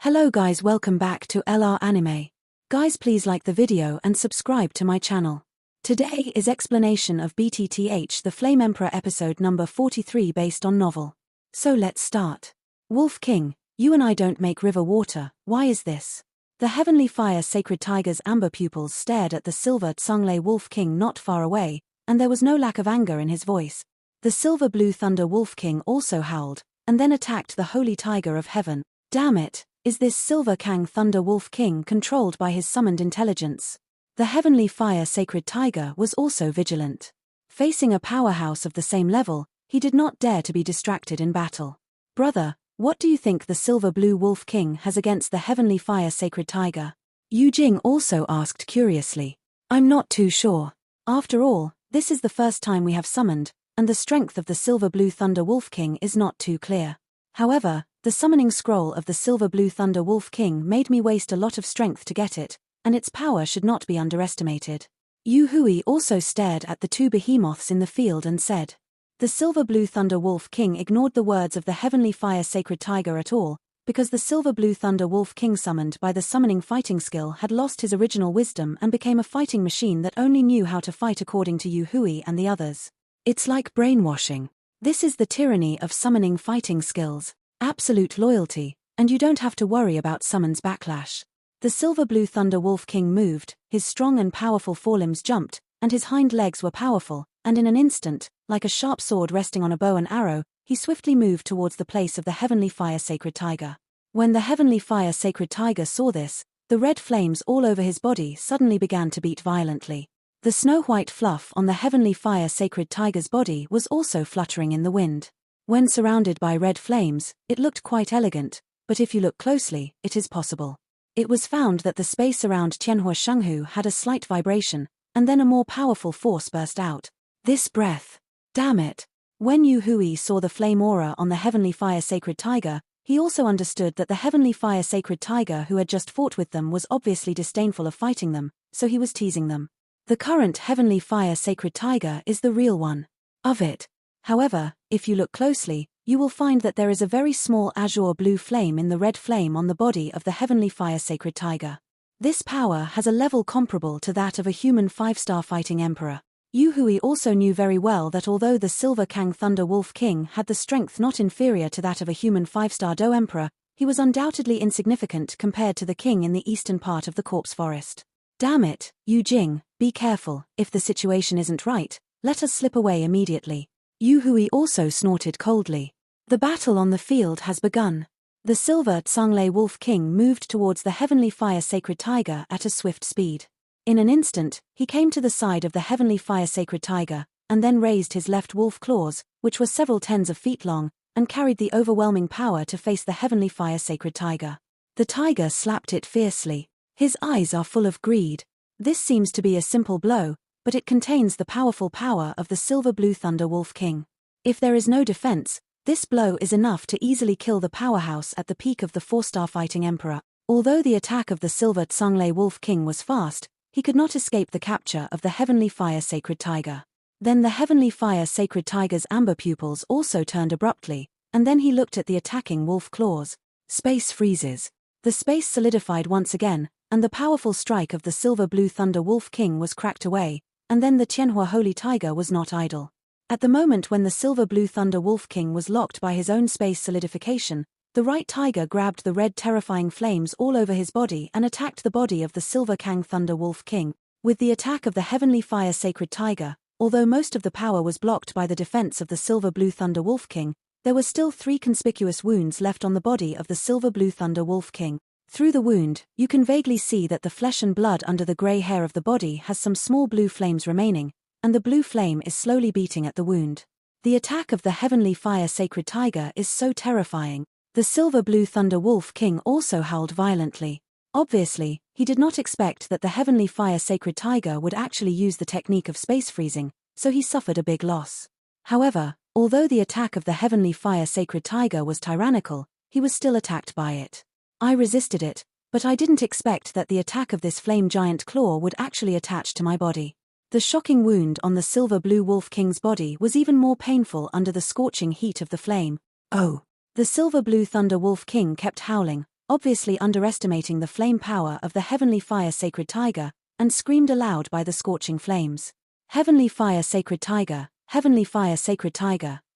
Hello guys, welcome back to LR Anime. Guys, please like the video and subscribe to my channel. Today is explanation of BTTH the Flame Emperor episode number 43 based on novel. So let's start. Wolf King, you and I don't make river water, why is this? The heavenly fire sacred tiger's amber pupils stared at the silver Tsunglei Wolf King not far away, and there was no lack of anger in his voice. The silver blue thunder Wolf King also howled, and then attacked the holy tiger of heaven. Damn it, is this silver Kang Thunder Wolf King controlled by his summoned intelligence? The heavenly fire sacred tiger was also vigilant. Facing a powerhouse of the same level, he did not dare to be distracted in battle. Brother, what do you think the silver blue Wolf King has against the heavenly fire sacred tiger? Yu Jing also asked curiously. I'm not too sure. After all, this is the first time we have summoned, and the strength of the silver blue thunder Wolf King is not too clear. However, the summoning scroll of the silver blue thunder Wolf King made me waste a lot of strength to get it, and its power should not be underestimated. Yu Hui also stared at the two behemoths in the field and said. The silver blue thunder Wolf King ignored the words of the heavenly fire sacred tiger at all, because the silver blue thunder Wolf King summoned by the summoning fighting skill had lost his original wisdom and became a fighting machine that only knew how to fight according to Yu Hui and the others. It's like brainwashing. This is the tyranny of summoning fighting skills. Absolute loyalty, and you don't have to worry about summon's backlash. The silver blue thunder Wolf King moved, his strong and powerful forelimbs jumped, and his hind legs were powerful, and in an instant, like a sharp sword resting on a bow and arrow, he swiftly moved towards the place of the heavenly fire sacred tiger. When the heavenly fire sacred tiger saw this, the red flames all over his body suddenly began to beat violently. The snow-white fluff on the heavenly fire sacred tiger's body was also fluttering in the wind. When surrounded by red flames, it looked quite elegant, but if you look closely, it is possible. It was found that the space around Tianhua Shenghu had a slight vibration, and then a more powerful force burst out. This breath. Damn it. When Yu Hui saw the flame aura on the heavenly fire sacred tiger, he also understood that the heavenly fire sacred tiger who had just fought with them was obviously disdainful of fighting them, so he was teasing them. The current heavenly fire sacred tiger is the real one. Of it. However, if you look closely, you will find that there is a very small azure blue flame in the red flame on the body of the heavenly fire sacred tiger. This power has a level comparable to that of a human 5-star fighting emperor. Yu Hui also knew very well that although the silver Kang Thunder Wolf King had the strength not inferior to that of a human 5-star Do emperor, he was undoubtedly insignificant compared to the king in the eastern part of the corpse forest. Damn it, Yu Jing, be careful, if the situation isn't right, let us slip away immediately. Yu Hui also snorted coldly. The battle on the field has begun. The silver Tsunglei Wolf King moved towards the heavenly fire sacred tiger at a swift speed. In an instant, he came to the side of the heavenly fire sacred tiger, and then raised his left wolf claws, which were several tens of feet long, and carried the overwhelming power to face the heavenly fire sacred tiger. The tiger slapped it fiercely. His eyes are full of greed. This seems to be a simple blow, but it contains the powerful power of the silver blue thunder Wolf King. If there is no defense, this blow is enough to easily kill the powerhouse at the peak of the 4-star fighting emperor. Although the attack of the silver Tsunglei Wolf King was fast, he could not escape the capture of the heavenly fire sacred tiger. Then the heavenly fire sacred tiger's amber pupils also turned abruptly, and then he looked at the attacking wolf claws. Space freezes. The space solidified once again, and the powerful strike of the silver blue thunder Wolf King was cracked away, and then the Tianhua holy tiger was not idle. At the moment when the silver blue thunder Wolf King was locked by his own space solidification, the right tiger grabbed the red terrifying flames all over his body and attacked the body of the silver Kang Thunder Wolf King. With the attack of the heavenly fire sacred tiger, although most of the power was blocked by the defense of the silver blue thunder Wolf King, there were still 3 conspicuous wounds left on the body of the silver blue thunder Wolf King. Through the wound, you can vaguely see that the flesh and blood under the grey hair of the body has some small blue flames remaining, and the blue flame is slowly beating at the wound. The attack of the heavenly fire sacred tiger is so terrifying. The silver blue thunder Wolf King also howled violently. Obviously, he did not expect that the heavenly fire sacred tiger would actually use the technique of space freezing, so he suffered a big loss. However, although the attack of the heavenly fire sacred tiger was tyrannical, he was still attacked by it. I resisted it, but I didn't expect that the attack of this flame giant claw would actually attach to my body. The shocking wound on the silver blue Wolf King's body was even more painful under the scorching heat of the flame. Oh! The silver blue thunder Wolf King kept howling, obviously underestimating the flame power of the heavenly fire sacred tiger, and screamed aloud by the scorching flames. Heavenly fire sacred tiger,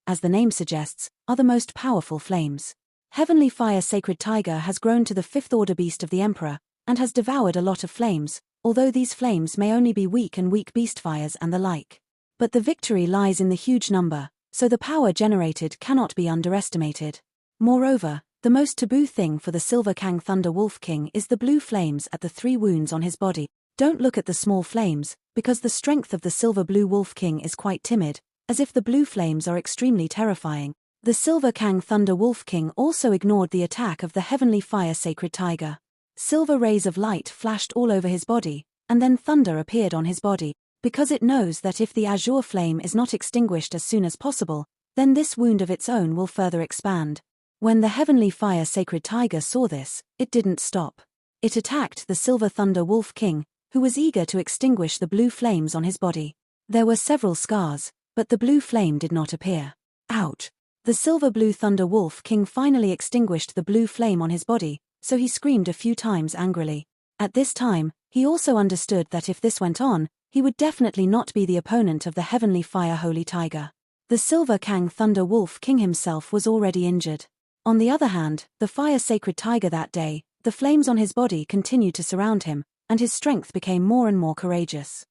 as the name suggests, are the most powerful flames. Heavenly fire sacred tiger has grown to the fifth order beast of the emperor, and has devoured a lot of flames, although these flames may only be weak beast fires and the like. But the victory lies in the huge number, so the power generated cannot be underestimated. Moreover, the most taboo thing for the Silver Kang Thunder Wolf King is the blue flames at the 3 wounds on his body. Don't look at the small flames, because the strength of the Silver Blue Wolf King is quite timid, as if the blue flames are extremely terrifying. The Silver Kang Thunder Wolf King also ignored the attack of the Heavenly Fire Sacred Tiger. Silver rays of light flashed all over his body, and then thunder appeared on his body, because it knows that if the azure flame is not extinguished as soon as possible, then this wound of its own will further expand. When the Heavenly Fire Sacred Tiger saw this, it didn't stop. It attacked the Silver Thunder Wolf King, who was eager to extinguish the blue flames on his body. There were several scars, but the blue flame did not appear. Ouch! The Silver Blue Thunder Wolf King finally extinguished the blue flame on his body, so he screamed a few times angrily. At this time, he also understood that if this went on, he would definitely not be the opponent of the Heavenly Fire Holy Tiger. The Silver Kang Thunder Wolf King himself was already injured. On the other hand, the Fire Sacred Tiger that day, the flames on his body continued to surround him, and his strength became more and more courageous.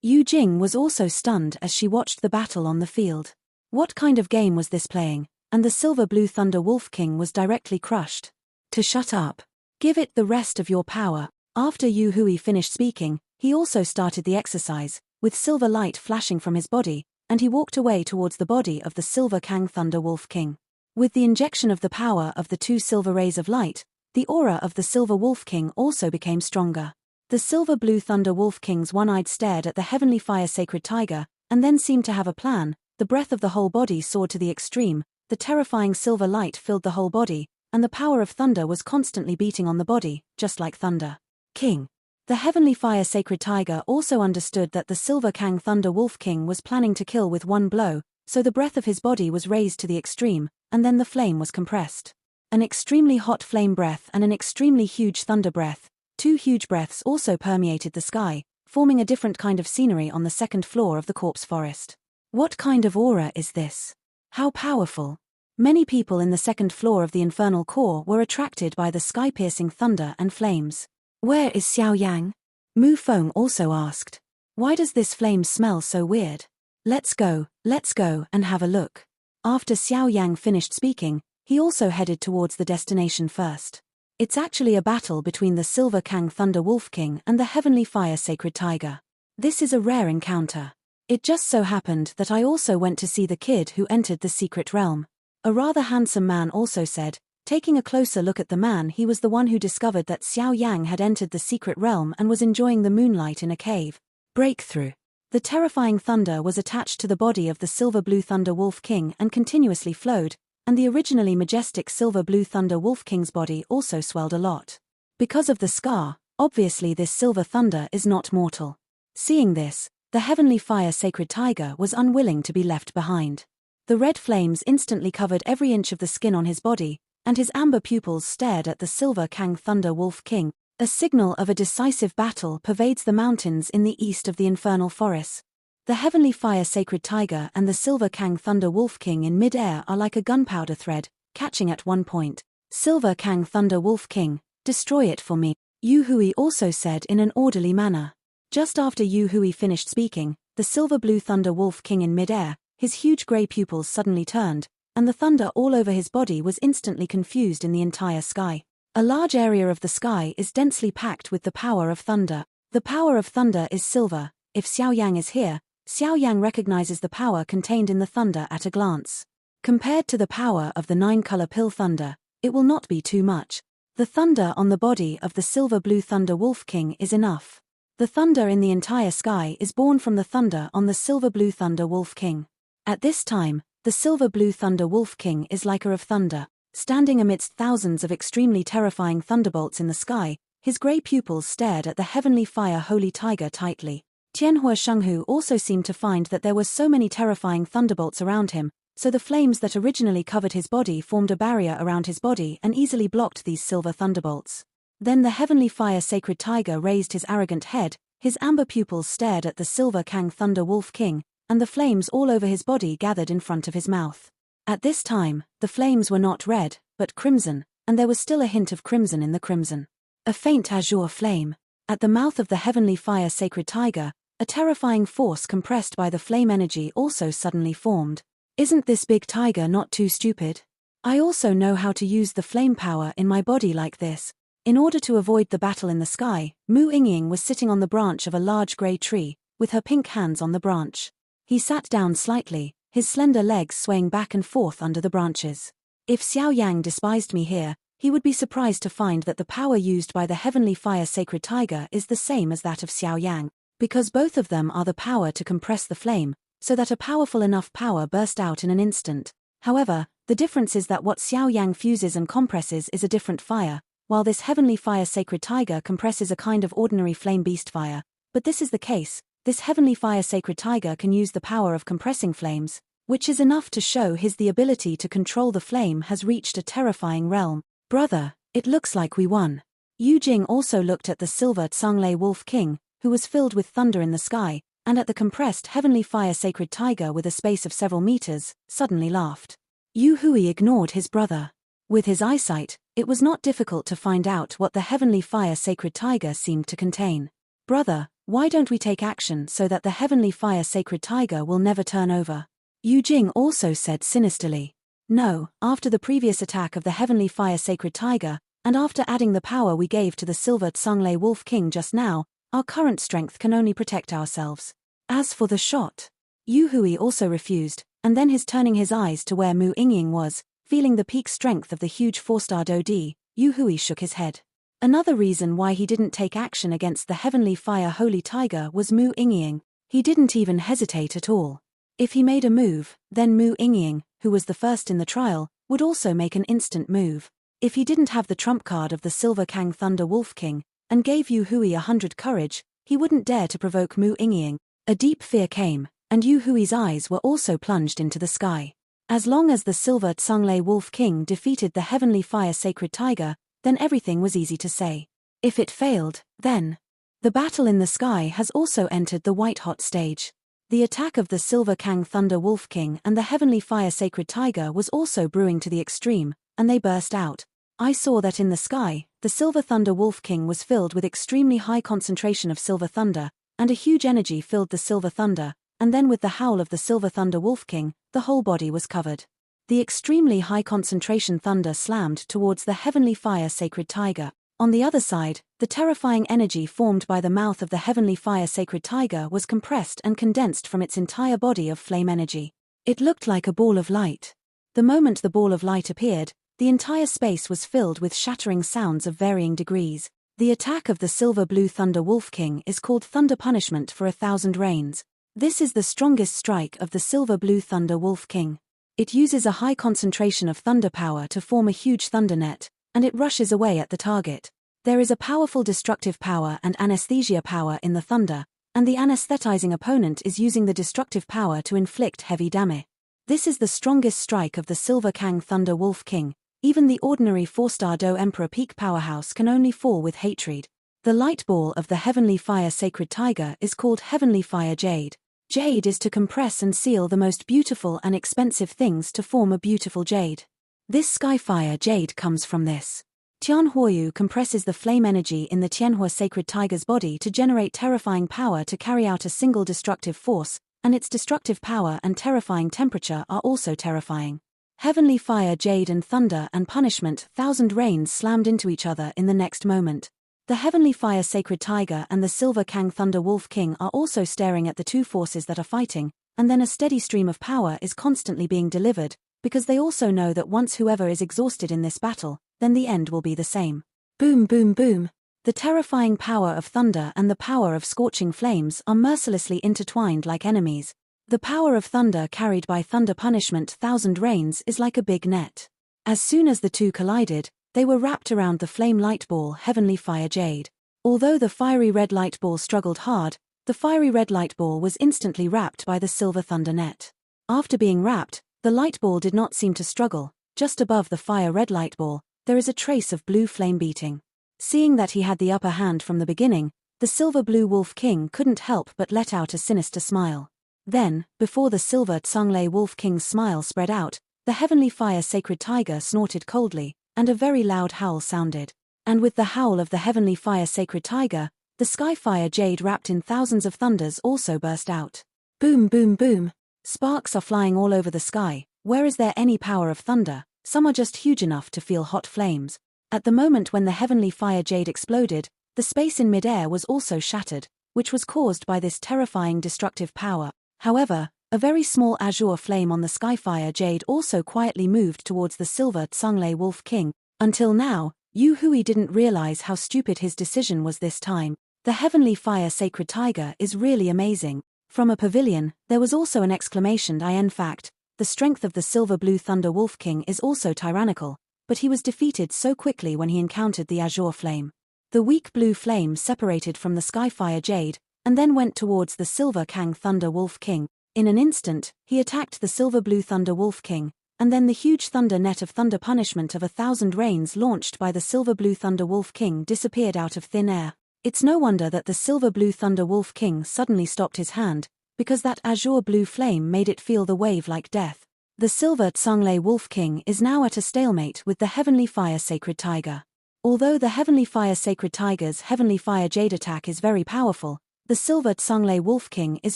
Yu Jing was also stunned as she watched the battle on the field. What kind of game was this playing? And the Silver Blue Thunder Wolf King was directly crushed. To shut up. Give it the rest of your power. After Yu Hui finished speaking, he also started the exercise, with silver light flashing from his body, and he walked away towards the body of the Silver Kang Thunder Wolf King. With the injection of the power of the 2 silver rays of light, the aura of the Silver Wolf King also became stronger. The Silver Blue Thunder Wolf King's one-eyed stared at the Heavenly Fire Sacred Tiger, and then seemed to have a plan. The breath of the whole body soared to the extreme, the terrifying silver light filled the whole body, and the power of thunder was constantly beating on the body, just like thunder. King. The Heavenly Fire Sacred Tiger also understood that the Silver Kang Thunder Wolf King was planning to kill with one blow, so the breath of his body was raised to the extreme, and then the flame was compressed. An extremely hot flame breath and an extremely huge thunder breath, 2 huge breaths also permeated the sky, forming a different kind of scenery on the 2nd floor of the corpse forest. What kind of aura is this? How powerful? Many people in the 2nd floor of the infernal core were attracted by the sky-piercing thunder and flames. Where is Xiao Yang? Mu Feng also asked. Why does this flame smell so weird? Let's go and have a look. After Xiao Yang finished speaking, he also headed towards the destination first. It's actually a battle between the Silver Kang Thunder Wolf King and the Heavenly Fire Sacred Tiger. This is a rare encounter. It just so happened that I also went to see the kid who entered the secret realm. A rather handsome man also said. Taking a closer look at the man, he was the one who discovered that Xiao Yang had entered the secret realm and was enjoying the moonlight in a cave. Breakthrough. The terrifying thunder was attached to the body of the Silver Blue Thunder Wolf King and continuously flowed, and the originally majestic Silver Blue Thunder Wolf King's body also swelled a lot. Because of the scar, obviously this silver thunder is not mortal. Seeing this, the Heavenly Fire Sacred Tiger was unwilling to be left behind. The red flames instantly covered every inch of the skin on his body, and his amber pupils stared at the Silver Kang Thunder Wolf King. A signal of a decisive battle pervades the mountains in the east of the infernal forests. The Heavenly Fire Sacred Tiger and the Silver Kang Thunder Wolf King in mid-air are like a gunpowder thread, catching at one point. Silver Kang Thunder Wolf King, destroy it for me, Yu Hui also said in an orderly manner. Just after Yu Hui finished speaking, the Silver Blue Thunder Wolf King in mid-air, his huge grey pupils suddenly turned, and the thunder all over his body was instantly confused in the entire sky. A large area of the sky is densely packed with the power of thunder. The power of thunder is silver. If Xiao Yang is here, Xiao Yang recognizes the power contained in the thunder at a glance. Compared to the power of the 9-color pill thunder, it will not be too much. The thunder on the body of the Silver Blue Thunder Wolf King is enough. The thunder in the entire sky is born from the thunder on the Silver Blue Thunder Wolf King. At this time, the Silver Blue Thunder Wolf King is like a of thunder. Standing amidst thousands of extremely terrifying thunderbolts in the sky, his grey pupils stared at the Heavenly Fire Holy Tiger tightly. Tianhua Shenghu also seemed to find that there were so many terrifying thunderbolts around him, so the flames that originally covered his body formed a barrier around his body and easily blocked these silver thunderbolts. Then the heavenly fire sacred tiger raised his arrogant head, his amber pupils stared at the silver Kang Thunder Wolf King, and the flames all over his body gathered in front of his mouth. At this time, the flames were not red, but crimson, and there was still a hint of crimson in the crimson. A faint azure flame. At the mouth of the heavenly fire sacred tiger, a terrifying force compressed by the flame energy also suddenly formed. Isn't this big tiger not too stupid? I also know how to use the flame power in my body like this. In order to avoid the battle in the sky, Mu Yingying was sitting on the branch of a large grey tree, with her pink hands on the branch. He sat down slightly, his slender legs swaying back and forth under the branches. If Xiao Yang despised me here, he would be surprised to find that the power used by the heavenly fire sacred tiger is the same as that of Xiao Yang, because both of them are the power to compress the flame, so that a powerful enough power burst out in an instant. However, the difference is that what Xiao Yang fuses and compresses is a different fire, while this heavenly fire sacred tiger compresses a kind of ordinary flame beast fire. But this is the case, this heavenly fire sacred tiger can use the power of compressing flames, which is enough to show the ability to control the flame has reached a terrifying realm. Brother, it looks like we won. Yu Jing also looked at the silver Tsanglei Wolf King, who was filled with thunder in the sky, and at the compressed heavenly fire sacred tiger with a space of several meters, suddenly laughed. Yu Hui ignored his brother. With his eyesight, it was not difficult to find out what the heavenly fire sacred tiger seemed to contain. Brother, why don't we take action so that the heavenly fire sacred tiger will never turn over? Yu Jing also said sinisterly. No, after the previous attack of the heavenly fire sacred tiger, and after adding the power we gave to the silver Tsanglei Wolf King just now, our current strength can only protect ourselves. As for the shot, Yu Hui also refused, and then turning his eyes to where Mu Yingying was, feeling the peak strength of the huge 4-star Dodi, Yu Hui shook his head. Another reason why he didn't take action against the heavenly fire holy tiger was Mu Yingying. He didn't even hesitate at all. If he made a move, then Mu Yingying, who was the first in the trial, would also make an instant move. If he didn't have the trump card of the silver Kang Thunder Wolf King, and gave Yu Hui 100 courage, he wouldn't dare to provoke Mu Yingying. A deep fear came, and Yu Hui's eyes were also plunged into the sky. As long as the silver Tsanglei Wolf King defeated the heavenly fire sacred tiger, then everything was easy to say. If it failed, then the battle in the sky has also entered the white-hot stage. The attack of the silver Kang Thunder Wolf King and the heavenly fire sacred tiger was also brewing to the extreme, and they burst out. I saw that in the sky, the silver Thunder Wolf King was filled with extremely high concentration of silver thunder, and a huge energy filled the silver thunder, and then with the howl of the silver Thunder Wolf King, the whole body was covered. The extremely high concentration thunder slammed towards the heavenly fire sacred tiger. On the other side, the terrifying energy formed by the mouth of the heavenly fire sacred tiger was compressed and condensed from its entire body of flame energy. It looked like a ball of light. The moment the ball of light appeared, the entire space was filled with shattering sounds of varying degrees. The attack of the silver blue Thunder Wolf King is called Thunder Punishment for 1,000 Rains. This is the strongest strike of the silver blue Thunder Wolf King. It uses a high concentration of thunder power to form a huge thunder net, and it rushes away at the target. There is a powerful destructive power and anesthesia power in the thunder, and the anesthetizing opponent is using the destructive power to inflict heavy damage. This is the strongest strike of the silver Kang Thunder Wolf King. Even the ordinary 4-star Do Emperor Peak powerhouse can only fall with hatred. The light ball of the heavenly fire sacred tiger is called Heavenly Fire Jade. Jade is to compress and seal the most beautiful and expensive things to form a beautiful jade. This Skyfire Jade comes from this. Tianhuoyu compresses the flame energy in the Tianhua sacred tiger's body to generate terrifying power to carry out a single destructive force, and its destructive power and terrifying temperature are also terrifying. Heavenly Fire Jade and Thunder and Punishment 1,000 Rains slammed into each other in the next moment. The Heavenly Fire Sacred Tiger and the Silver Kang Thunder Wolf King are also staring at the two forces that are fighting, and then a steady stream of power is constantly being delivered, because they also know that once whoever is exhausted in this battle, then the end will be the same. Boom boom boom. The terrifying power of thunder and the power of scorching flames are mercilessly intertwined like enemies. The power of thunder carried by Thunder Punishment 1,000 Rains is like a big net. As soon as the two collided, they were wrapped around the flame light ball Heavenly Fire Jade. Although the fiery red light ball struggled hard, the fiery red light ball was instantly wrapped by the silver thunder net. After being wrapped, The light ball did not seem to struggle. Just above the fire-red light ball, there is a trace of blue flame beating. Seeing that he had the upper hand from the beginning, the silver-blue Wolf King couldn't help but let out a sinister smile. Then, before the silver Zhonglei Wolf King's smile spread out, the heavenly fire sacred tiger snorted coldly, and a very loud howl sounded. And with the howl of the heavenly fire sacred tiger, the sky fire jade wrapped in thousands of thunders also burst out. Boom, boom, boom. Sparks are flying all over the sky. Where is there any power of thunder? Some are just huge enough to feel hot flames. At the moment when the heavenly fire jade exploded, the space in midair was also shattered, which was caused by this terrifying destructive power. However, a very small azure flame on the skyfire jade also quietly moved towards the silver Zhonglei Wolf King. Until now, Yu Hui didn't realize how stupid his decision was this time. The heavenly fire sacred tiger is really amazing. From a pavilion, there was also an exclamation. In fact, the strength of the silver-blue Thunder Wolf King is also tyrannical, but he was defeated so quickly when he encountered the azure flame. The weak blue flame separated from the skyfire jade, and then went towards the silver Kang Thunder Wolf King. In an instant, he attacked the silver-blue Thunder Wolf King, and then the huge thunder net of thunder punishment of 1,000 rains launched by the silver-blue Thunder Wolf King disappeared out of thin air. It's no wonder that the silver-blue Thunder Wolf King suddenly stopped his hand, because that azure blue flame made it feel the wave like death. The silver Zhonglei Wolf King is now at a stalemate with the heavenly fire sacred tiger. Although the heavenly fire sacred tiger's heavenly fire jade attack is very powerful, the silver Zhonglei Wolf King is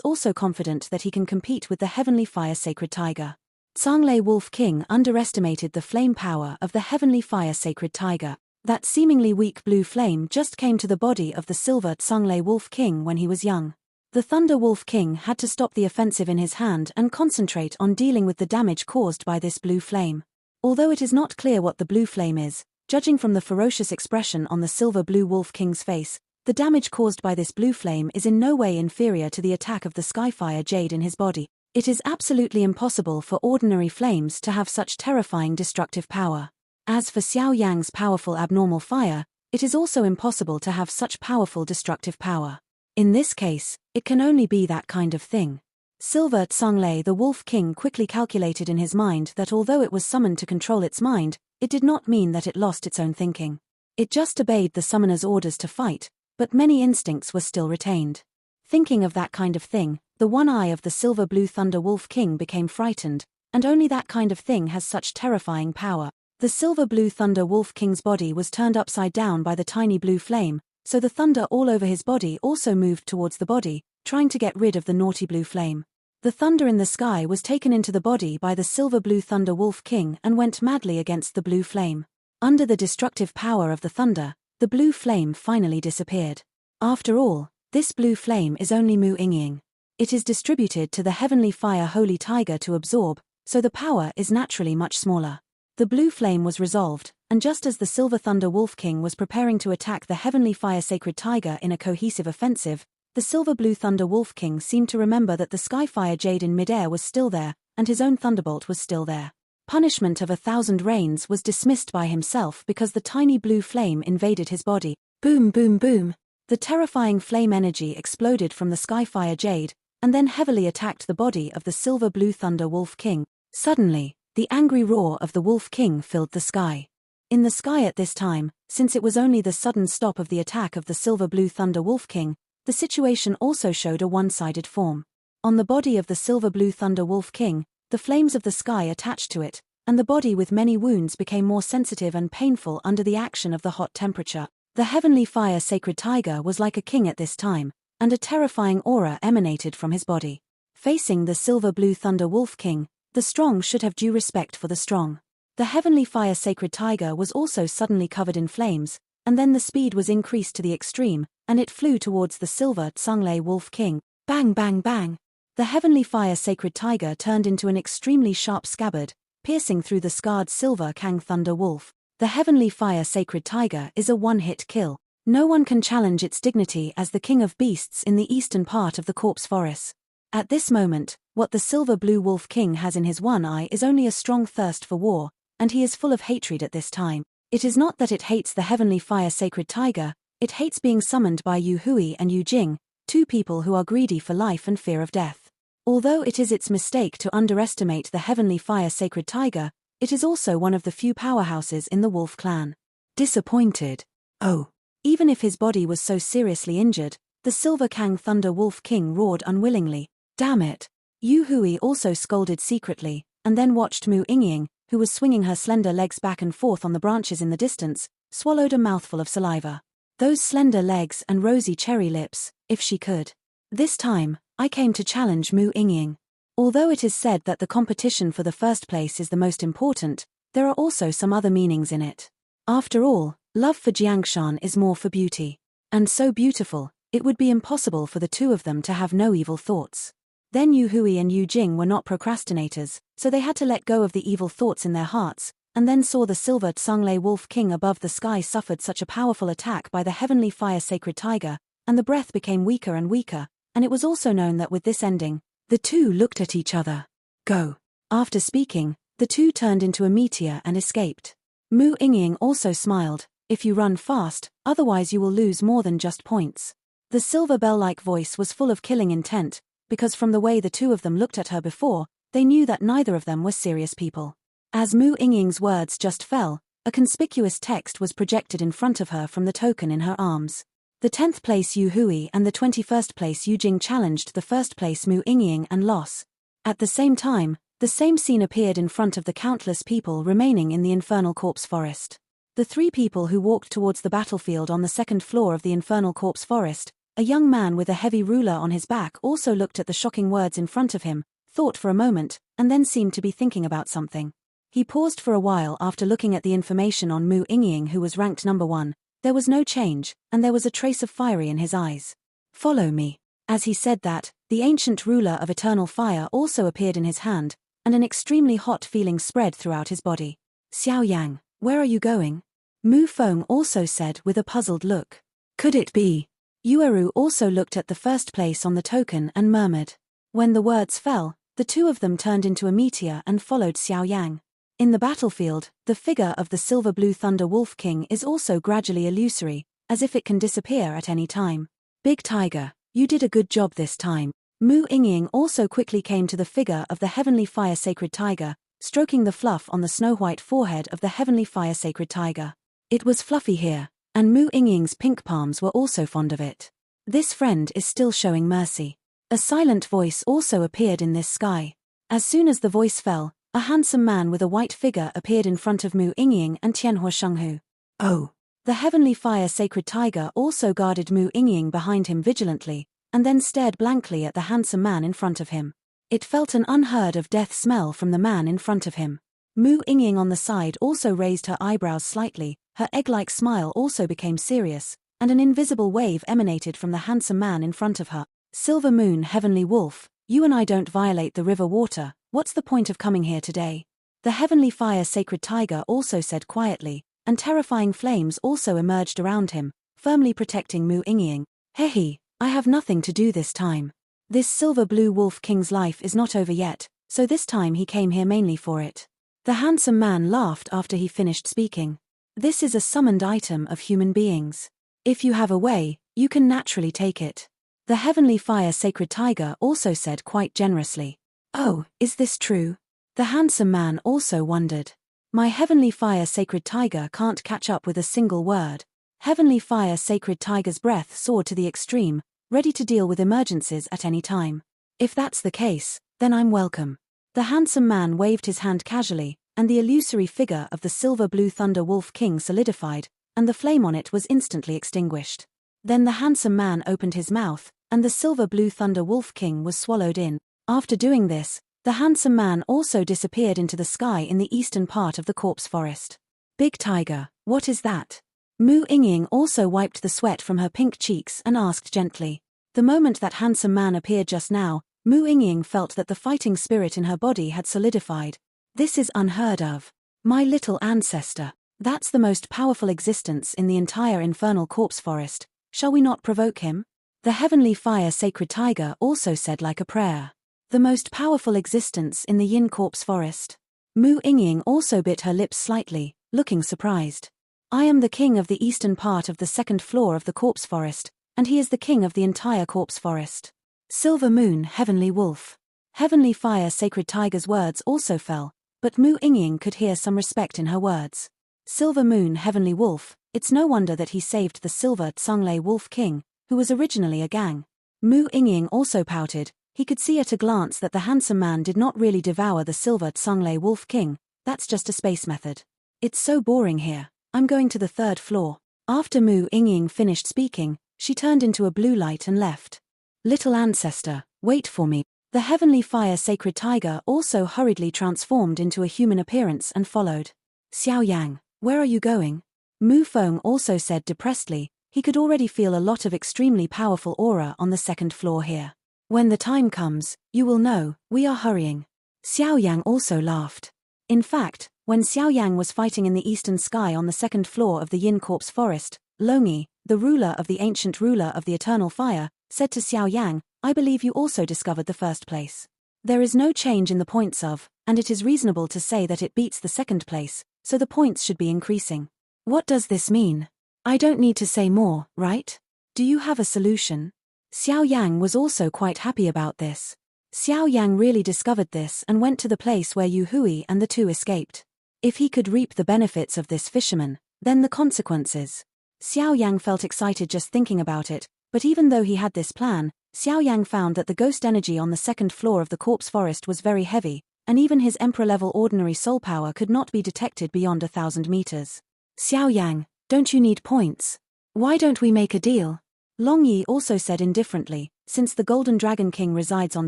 also confident that he can compete with the heavenly fire sacred tiger. Zhonglei Wolf King underestimated the flame power of the heavenly fire sacred tiger. That seemingly weak blue flame just came to the body of the silver Zhonglei Wolf King when he was young. The Thunder Wolf King had to stop the offensive in his hand and concentrate on dealing with the damage caused by this blue flame. Although it is not clear what the blue flame is, judging from the ferocious expression on the silver-blue Wolf King's face, the damage caused by this blue flame is in no way inferior to the attack of the skyfire jade in his body. It is absolutely impossible for ordinary flames to have such terrifying destructive power. As for Xiao Yang's powerful abnormal fire, it is also impossible to have such powerful destructive power. In this case, it can only be that kind of thing. Silver Zhonglei the Wolf King quickly calculated in his mind that although it was summoned to control its mind, it did not mean that it lost its own thinking. It just obeyed the summoner's orders to fight, but many instincts were still retained. Thinking of that kind of thing, the one eye of the silver-blue Thunder Wolf King became frightened, and only that kind of thing has such terrifying power. The silver-blue Thunder Wolf King's body was turned upside down by the tiny blue flame, so the thunder all over his body also moved towards the body, trying to get rid of the naughty blue flame. The thunder in the sky was taken into the body by the silver-blue Thunder Wolf King and went madly against the blue flame. Under the destructive power of the thunder, the blue flame finally disappeared. After all, this blue flame is only Mu Yingying. It is distributed to the heavenly fire holy tiger to absorb, so the power is naturally much smaller. The blue flame was resolved, and just as the Silver Thunder Wolf King was preparing to attack the heavenly fire sacred tiger in a cohesive offensive, the silver-blue Thunder Wolf King seemed to remember that the skyfire jade in midair was still there, and his own thunderbolt was still there. Punishment of 1,000 rains was dismissed by himself because the tiny blue flame invaded his body. Boom, boom, boom. The terrifying flame energy exploded from the skyfire jade, and then heavily attacked the body of the silver-blue Thunder Wolf King. Suddenly, the angry roar of the Wolf King filled the sky. In the sky at this time, since it was only the sudden stop of the attack of the silver-blue Thunder Wolf King, the situation also showed a one-sided form. On the body of the silver-blue Thunder Wolf King, the flames of the sky attached to it, and the body with many wounds became more sensitive and painful under the action of the hot temperature. The heavenly fire sacred tiger was like a king at this time, and a terrifying aura emanated from his body. Facing the silver-blue Thunder Wolf King, the strong should have due respect for the strong. The heavenly fire sacred tiger was also suddenly covered in flames, and then the speed was increased to the extreme, and it flew towards the silver Zhonglei Wolf King. Bang, bang, bang! The heavenly fire sacred tiger turned into an extremely sharp scabbard, piercing through the scarred silver Kang Thunder Wolf. The heavenly fire sacred tiger is a one-hit kill. No one can challenge its dignity as the king of beasts in the eastern part of the corpse forests. At this moment, what the silver-blue Wolf King has in his one eye is only a strong thirst for war, and he is full of hatred at this time. It is not that it hates the heavenly fire sacred tiger, it hates being summoned by Yu Hui and Yu Jing, two people who are greedy for life and fear of death. Although it is its mistake to underestimate the heavenly fire sacred tiger, it is also one of the few powerhouses in the wolf clan. Disappointed. Oh. Even if his body was so seriously injured, the Silver Kang Thunder Wolf King roared unwillingly. Damn it. Yu Hui also scolded secretly, and then watched Mu Ingying, who was swinging her slender legs back and forth on the branches in the distance, swallowed a mouthful of saliva. Those slender legs and rosy cherry lips, if she could. This time, I came to challenge Mu Ingying. Although it is said that the competition for the first place is the most important, there are also some other meanings in it. After all, love for Jiangshan is more for beauty. And so beautiful, it would be impossible for the two of them to have no evil thoughts. Then Yu Hui and Yu Jing were not procrastinators, so they had to let go of the evil thoughts in their hearts, and then saw the silver Tsanglei Wolf King above the sky suffered such a powerful attack by the heavenly fire sacred tiger, and the breath became weaker and weaker, and it was also known that with this ending, the two looked at each other. Go. After speaking, the two turned into a meteor and escaped. Mu Ingying also smiled. If you run fast, otherwise you will lose more than just points. The silver bell-like voice was full of killing intent, because from the way the two of them looked at her before, they knew that neither of them were serious people. As Mu Ingying's words just fell, a conspicuous text was projected in front of her from the token in her arms. The 10th place Yu Hui and the 21st place Yu Jing challenged the 1st place Mu Ingying and loss. At the same time, the same scene appeared in front of the countless people remaining in the infernal corpse forest. The three people who walked towards the battlefield on the second floor of the infernal corpse forest, a young man with a heavy ruler on his back also looked at the shocking words in front of him, thought for a moment, and then seemed to be thinking about something. He paused for a while after looking at the information on Mu Ingying, who was ranked number 1. There was no change, and there was a trace of fiery in his eyes. Follow me. As he said that, the ancient ruler of eternal fire also appeared in his hand, and an extremely hot feeling spread throughout his body. Xiao Yang, where are you going? Mu Feng also said with a puzzled look. Could it be? Yueru also looked at the first place on the token and murmured. When the words fell, the two of them turned into a meteor and followed Xiao Yang. In the battlefield, the figure of the silver-blue Thunder Wolf King is also gradually illusory, as if it can disappear at any time. Big Tiger, you did a good job this time. Mu Ingying also quickly came to the figure of the heavenly fire sacred tiger, stroking the fluff on the snow-white forehead of the heavenly fire sacred tiger. It was fluffy here, and Mu Ingying's pink palms were also fond of it. This friend is still showing mercy. A silent voice also appeared in this sky. As soon as the voice fell, a handsome man with a white figure appeared in front of Mu Ingying and Tianhua Shenghu. Oh! The heavenly fire sacred tiger also guarded Mu Ingying behind him vigilantly, and then stared blankly at the handsome man in front of him. It felt an unheard of death smell from the man in front of him. Mu Ingying on the side also raised her eyebrows slightly, her egg-like smile also became serious, and an invisible wave emanated from the handsome man in front of her. Silver Moon Heavenly Wolf, you and I don't violate the river water, what's the point of coming here today? The heavenly fire sacred tiger also said quietly, and terrifying flames also emerged around him, firmly protecting Mu Ingying. Hehe, I have nothing to do this time. This silver-blue wolf king's life is not over yet, so this time he came here mainly for it. The handsome man laughed after he finished speaking. This is a summoned item of human beings. If you have a way, you can naturally take it. The heavenly fire sacred tiger also said quite generously. Oh, is this true? The handsome man also wondered. My heavenly fire sacred tiger can't catch up with a single word. Heavenly fire sacred tiger's breath soared to the extreme, ready to deal with emergencies at any time. If that's the case, then I'm welcome. The handsome man waved his hand casually, and the illusory figure of the silver-blue Thunder Wolf King solidified, and the flame on it was instantly extinguished. Then the handsome man opened his mouth, and the silver-blue Thunder Wolf King was swallowed in. After doing this, the handsome man also disappeared into the sky in the eastern part of the corpse forest. Big Tiger, what is that? Mu Ingying also wiped the sweat from her pink cheeks and asked gently. The moment that handsome man appeared just now, Mu Ingying felt that the fighting spirit in her body had solidified. This is unheard of. My little ancestor. That's the most powerful existence in the entire infernal corpse forest. Shall we not provoke him? The heavenly fire sacred tiger also said like a prayer. The most powerful existence in the yin corpse forest. Mu Ingying also bit her lips slightly, looking surprised. I am the king of the eastern part of the second floor of the corpse forest, and he is the king of the entire corpse forest. Silver Moon Heavenly Wolf. Heavenly Fire Sacred Tiger's words also fell, but Mu Yingying could hear some respect in her words. Silver Moon Heavenly Wolf, it's no wonder that he saved the Silver Tsunglei Wolf King, who was originally a gang. Mu Yingying also pouted. He could see at a glance that the handsome man did not really devour the Silver Tsunglei Wolf King, that's just a space method. It's so boring here, I'm going to the 3rd floor. After Mu Yingying finished speaking, she turned into a blue light and left. Little ancestor, wait for me. The Heavenly Fire Sacred Tiger also hurriedly transformed into a human appearance and followed. Xiao Yang, where are you going? Mu Feng also said depressedly. He could already feel a lot of extremely powerful aura on the 2nd floor here. When the time comes, you will know, we are hurrying. Xiao Yang also laughed. In fact, when Xiao Yang was fighting in the eastern sky on the 2nd floor of the Yin Corpse Forest, Longyi, the ruler of the ancient ruler of the eternal fire, said to Xiao Yang, I believe you also discovered the 1st place. There is no change in the points of, and it is reasonable to say that it beats the 2nd place, so the points should be increasing. What does this mean? I don't need to say more, right? Do you have a solution? Xiao Yang was also quite happy about this. Xiao Yang really discovered this and went to the place where Yu Hui and the two escaped. If he could reap the benefits of this fisherman, then the consequences. Xiao Yang felt excited just thinking about it, but even though he had this plan, Xiao Yang found that the ghost energy on the 2nd floor of the corpse forest was very heavy, and even his emperor-level ordinary soul power could not be detected beyond 1,000 meters. Xiao Yang, don't you need points? Why don't we make a deal? Longyi also said indifferently, since the Golden Dragon King resides on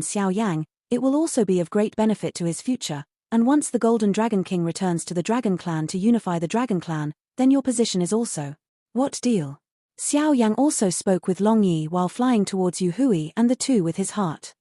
Xiao Yang, it will also be of great benefit to his future, and once the Golden Dragon King returns to the Dragon Clan to unify the Dragon Clan, then your position is also. What deal? Xiao Yang also spoke with Longyi while flying towards Yu Hui and the two with his heart.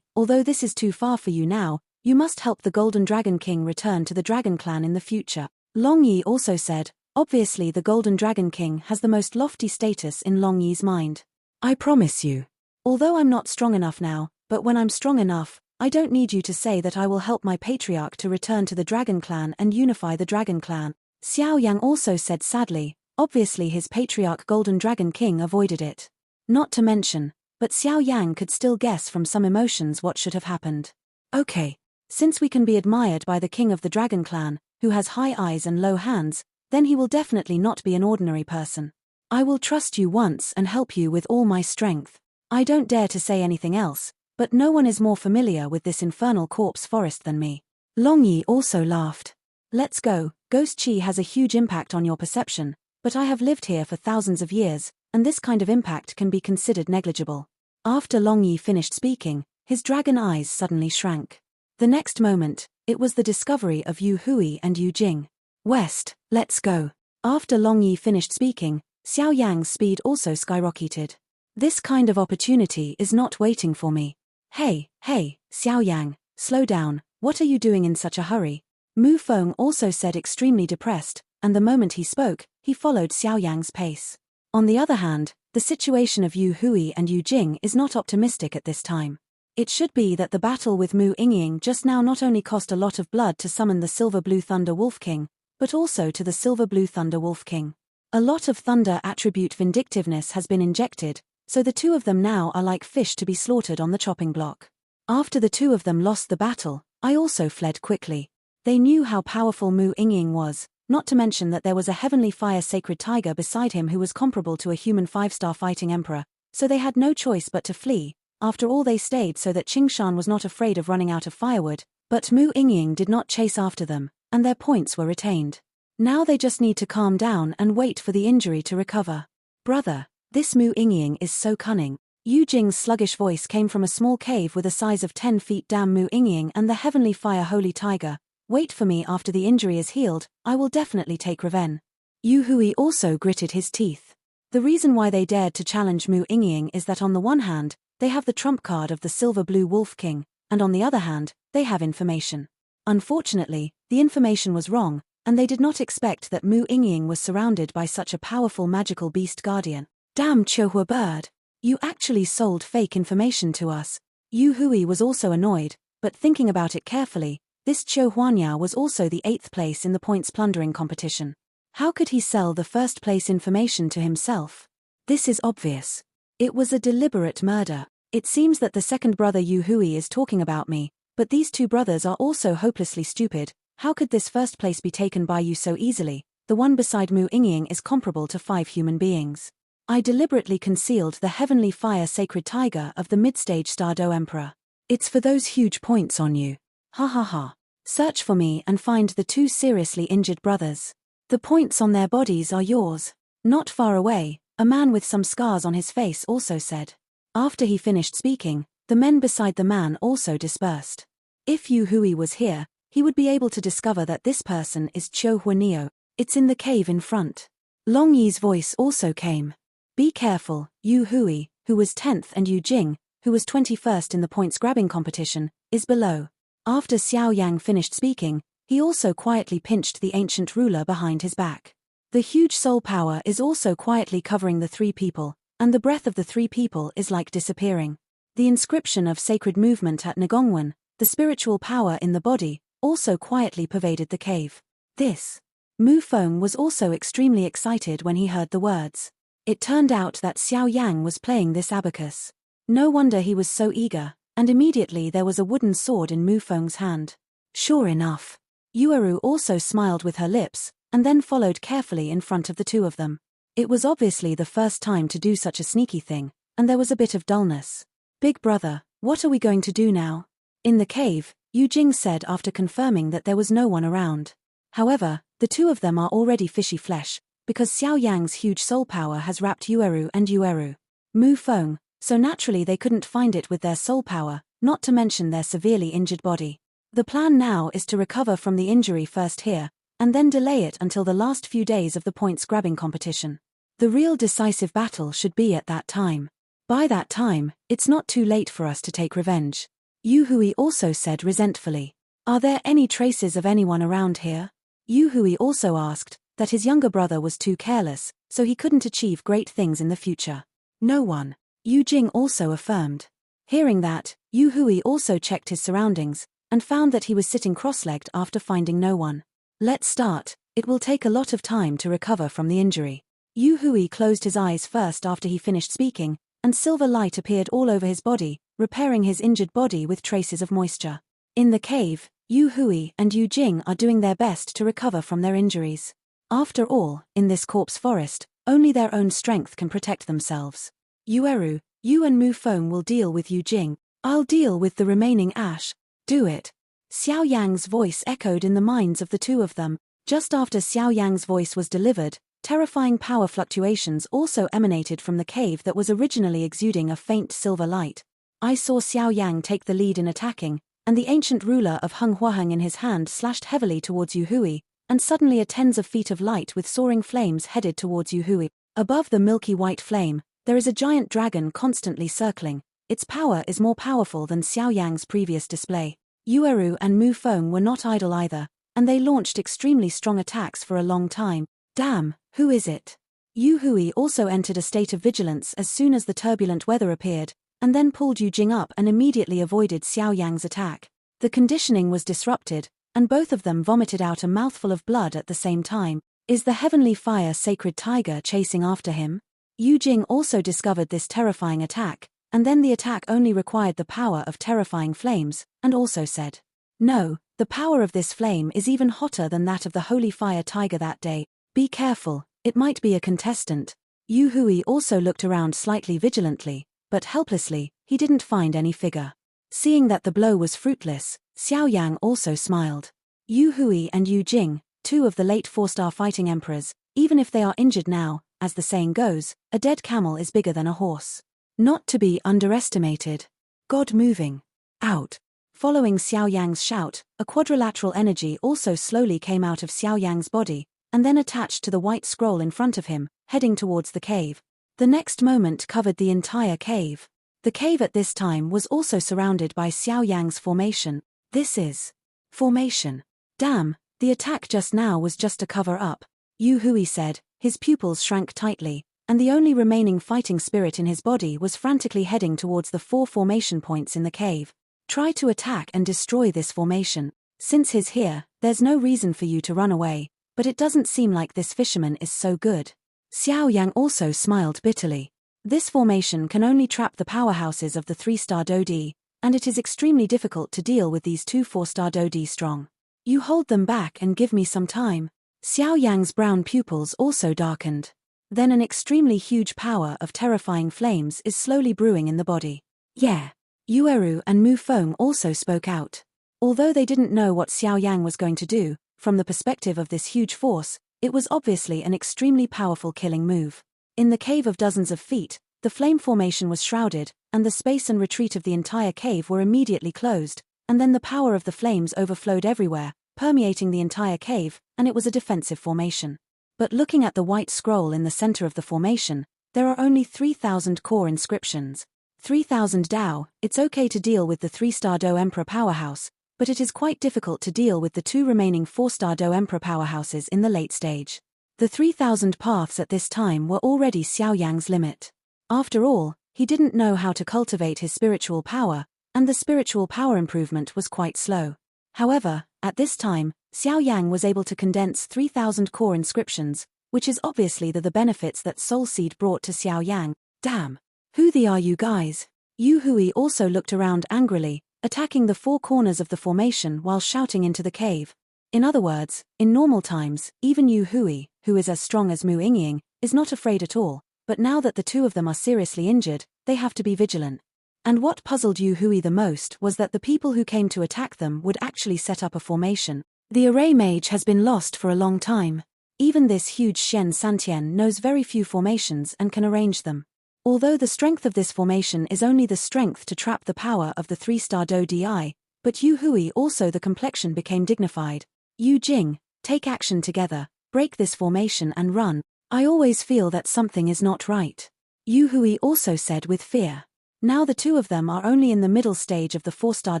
Although this is too far for you now, you must help the Golden Dragon King return to the Dragon Clan in the future. Longyi also said, obviously the Golden Dragon King has the most lofty status in Longyi's mind. I promise you. Although I'm not strong enough now, but when I'm strong enough, I don't need you to say that I will help my patriarch to return to the Dragon Clan and unify the Dragon Clan. Xiao Yang also said sadly, obviously his patriarch Golden Dragon King avoided it. Not to mention, but Xiao Yang could still guess from some emotions what should have happened. Okay. Since we can be admired by the king of the Dragon Clan, who has high eyes and low hands, then he will definitely not be an ordinary person. I will trust you once and help you with all my strength. I don't dare to say anything else, but no one is more familiar with this infernal corpse forest than me. Longyi also laughed. Let's go, Ghost Chi has a huge impact on your perception, but I have lived here for thousands of years, and this kind of impact can be considered negligible. After Longyi finished speaking, his dragon eyes suddenly shrank. The next moment, it was the discovery of Yu Hui and Yu Jing. West, let's go. After Longyi finished speaking, Xiao Yang's speed also skyrocketed. This kind of opportunity is not waiting for me. Hey, Xiao Yang, slow down, what are you doing in such a hurry? Mu Feng also said extremely depressed, and the moment he spoke, he followed Xiao Yang's pace. On the other hand, the situation of Yu Hui and Yu Jing is not optimistic at this time. It should be that the battle with Mu Yingying just now not only cost a lot of blood to summon the Silver Blue Thunder Wolf King, but also to the Silver Blue Thunder Wolf King. A lot of thunder attribute vindictiveness has been injected, so the two of them now are like fish to be slaughtered on the chopping block. After the two of them lost the battle, I also fled quickly. They knew how powerful Mu Yingying was, not to mention that there was a Heavenly Fire Sacred Tiger beside him who was comparable to a human 5-star fighting emperor, so they had no choice but to flee. After all, they stayed so that Qingshan was not afraid of running out of firewood, but Mu Yingying did not chase after them, and their points were retained. Now they just need to calm down and wait for the injury to recover. Brother, this Mu Yingying is so cunning. Yu Jing's sluggish voice came from a small cave with a size of 10 feet. Damn Mu Yingying and the Heavenly Fire Holy Tiger. Wait for me after the injury is healed, I will definitely take revenge. Yu Hui also gritted his teeth. The reason why they dared to challenge Mu Yingying is that on the one hand, they have the trump card of the Silver Blue Wolf King, and on the other hand, they have information. Unfortunately, the information was wrong, and they did not expect that Mu Yingying was surrounded by such a powerful magical beast guardian. Damn Qiuhua bird! You actually sold fake information to us. Yu Hui was also annoyed, but thinking about it carefully, this Qiuhuanya was also the 8th place in the points plundering competition. How could he sell the first place information to himself? This is obvious. It was a deliberate murder. It seems that the second brother Yu Hui is talking about me, but these two brothers are also hopelessly stupid. How could this first place be taken by you so easily? The one beside Mu Yingying is comparable to 5 human beings. I deliberately concealed the heavenly fire sacred tiger of the mid-stage Stardo Emperor. It's for those huge points on you. Ha ha ha. Search for me and find the 2 seriously injured brothers. The points on their bodies are yours. Not far away, a man with some scars on his face also said. After he finished speaking, the men beside the man also dispersed. If Yu Hui was here, he would be able to discover that this person is Chiu Huanio. It's in the cave in front. Long Yi's voice also came. Be careful, Yu Hui, who was 10th, and Yu Jing, who was 21st in the points grabbing competition, is below. After Xiao Yang finished speaking, he also quietly pinched the ancient ruler behind his back. The huge soul power is also quietly covering the 3 people, and the breath of the 3 people is like disappearing. The inscription of sacred movement at Ngongwen, the spiritual power in the body, also quietly pervaded the cave. This. Mu Feng was also extremely excited when he heard the words. It turned out that Xiao Yang was playing this abacus. No wonder he was so eager, and immediately there was a wooden sword in Mu Feng's hand. Sure enough. Yueru also smiled with her lips, and then followed carefully in front of the 2 of them. It was obviously the first time to do such a sneaky thing, and there was a bit of dullness. Big brother, what are we going to do now? In the cave, Yu Jing said after confirming that there was no one around. However, the 2 of them are already fishy flesh, because Xiao Yang's huge soul power has wrapped Yueru and Yueru. Mu Feng, so naturally they couldn't find it with their soul power, not to mention their severely injured body. The plan now is to recover from the injury first here, and then delay it until the last few days of the points grabbing competition. The real decisive battle should be at that time. By that time, it's not too late for us to take revenge. Yu Hui also said resentfully. Are there any traces of anyone around here? Yu Hui also asked that his younger brother was too careless, so he couldn't achieve great things in the future. No one. Yu Jing also affirmed. Hearing that, Yu Hui also checked his surroundings, and found that he was sitting cross-legged after finding no one. Let's start. It will take a lot of time to recover from the injury. Yu Hui closed his eyes first after he finished speaking, and silver light appeared all over his body, repairing his injured body with traces of moisture. In the cave, Yu Hui and Yu Jing are doing their best to recover from their injuries. After all, in this corpse forest, only their own strength can protect themselves. Yueru, you and Mu Feng will deal with Yu Jing. I'll deal with the remaining ash. Do it. Xiao Yang's voice echoed in the minds of the 2 of them. Just after Xiao Yang's voice was delivered, terrifying power fluctuations also emanated from the cave that was originally exuding a faint silver light. I saw Xiao Yang take the lead in attacking, and the ancient ruler of Heng Huaheng in his hand slashed heavily towards Yu Hui, and suddenly a tens of feet of light with soaring flames headed towards Yu Hui. Above the milky white flame, there is a giant dragon constantly circling. Its power is more powerful than Xiao Yang's previous display. Yueru and Mu Feng were not idle either, and they launched extremely strong attacks for a long time. Damn, who is it? Yu Hui also entered a state of vigilance as soon as the turbulent weather appeared, and then pulled Yu Jing up and immediately avoided Xiao Yang's attack. The conditioning was disrupted, and both of them vomited out a mouthful of blood at the same time. Is the heavenly fire sacred tiger chasing after him? Yu Jing also discovered this terrifying attack, and then the attack only required the power of terrifying flames, and also said, no, the power of this flame is even hotter than that of the holy fire tiger that day. Be careful, it might be a contestant. Yu Hui also looked around slightly vigilantly, but helplessly, he didn't find any figure. Seeing that the blow was fruitless, Xiao Yang also smiled. Yu Hui and Yu Jing, 2 of the late 4-star fighting emperors, even if they are injured now, as the saying goes, a dead camel is bigger than a horse. Not to be underestimated. God moving. Out. Following Xiao Yang's shout, a quadrilateral energy also slowly came out of Xiao Yang's body, and then attached to the white scroll in front of him, heading towards the cave. The next moment covered the entire cave. The cave at this time was also surrounded by Xiao Yang's formation. This is formation. Damn, the attack just now was just a cover-up. Yu Hui said, his pupils shrank tightly, and the only remaining fighting spirit in his body was frantically heading towards the 4 formation points in the cave. Try to attack and destroy this formation. Since he's here, there's no reason for you to run away, but it doesn't seem like this fisherman is so good. Xiao Yang also smiled bitterly. This formation can only trap the powerhouses of the 3-star Dodi, and it is extremely difficult to deal with these two 4-star Dodi strong. You hold them back and give me some time. Xiao Yang's brown pupils also darkened. Then an extremely huge power of terrifying flames is slowly brewing in the body. Yeah. Yueru and Mu Feng also spoke out. Although they didn't know what Xiao Yang was going to do, from the perspective of this huge force, it was obviously an extremely powerful killing move. In the cave of dozens of feet, the flame formation was shrouded, and the space and retreat of the entire cave were immediately closed, and then the power of the flames overflowed everywhere, permeating the entire cave, and it was a defensive formation. But looking at the white scroll in the center of the formation, there are only 3,000 core inscriptions. 3,000 Dao. It's okay to deal with the 3-star Do Emperor powerhouse, but it is quite difficult to deal with the two remaining 4-star Do Emperor powerhouses in the late stage. The 3,000 paths at this time were already Xiao Yang's limit. After all, he didn't know how to cultivate his spiritual power, and the spiritual power improvement was quite slow. However, at this time, Xiao Yang was able to condense 3,000 core inscriptions, which is obviously the benefits that Soul Seed brought to Xiao Yang. Damn! Who the are you guys? Yu Hui also looked around angrily, attacking the four corners of the formation while shouting into the cave. In other words, in normal times, even Yu Hui, who is as strong as Mu Yingying, is not afraid at all, but now that the two of them are seriously injured, they have to be vigilant. And what puzzled Yu Hui the most was that the people who came to attack them would actually set up a formation. The array mage has been lost for a long time. Even this huge Shen Santian knows very few formations and can arrange them. Although the strength of this formation is only the strength to trap the power of the 3-star Do Di, but Yu Hui also the complexion became dignified. Yu Jing, take action together, break this formation and run. I always feel that something is not right. Yu Hui also said with fear. Now the two of them are only in the middle stage of the 4-star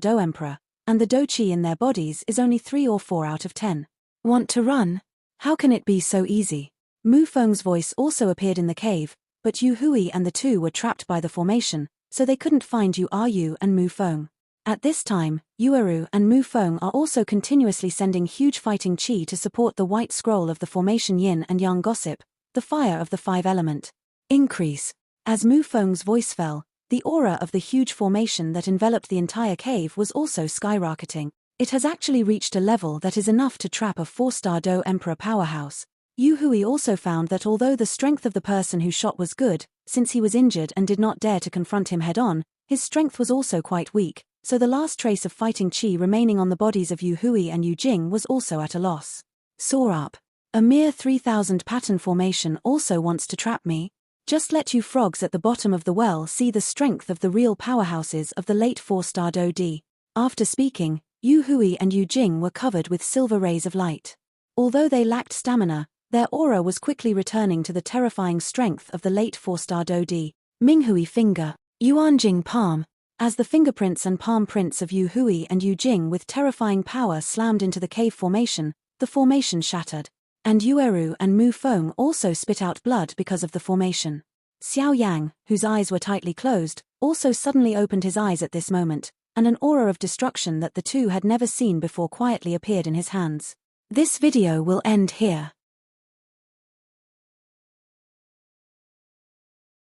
Do Emperor, and the Do Qi in their bodies is only 3 or 4 out of 10. Want to run? How can it be so easy? Mu Feng's voice also appeared in the cave, but Yu Hui and the two were trapped by the formation, so they couldn't find Yu Yu and Mu Feng. At this time, Yueru and Mu Feng are also continuously sending huge fighting qi to support the white scroll of the formation Yin and Yang gossip, the fire of the 5 element. Increase. As Mu Feng's voice fell, the aura of the huge formation that enveloped the entire cave was also skyrocketing. It has actually reached a level that is enough to trap a 4-star Do Emperor powerhouse. Yu Hui also found that although the strength of the person who shot was good, since he was injured and did not dare to confront him head-on, his strength was also quite weak, so the last trace of fighting qi remaining on the bodies of Yu Hui and Yu Jing was also at a loss. Soar up. A mere 3,000 pattern formation also wants to trap me. Just let you frogs at the bottom of the well see the strength of the real powerhouses of the late 4-star Do Di. After speaking, Yu Hui and Yu Jing were covered with silver rays of light. Although they lacked stamina, their aura was quickly returning to the terrifying strength of the late 4-star Do Di. Minghui finger, Yuanjing palm. As the fingerprints and palm prints of Yu Hui and Yu Jing with terrifying power slammed into the cave formation, the formation shattered. And Yueru and Mu Feng also spit out blood because of the formation. Xiao Yang, whose eyes were tightly closed, also suddenly opened his eyes at this moment, and an aura of destruction that the two had never seen before quietly appeared in his hands. This video will end here.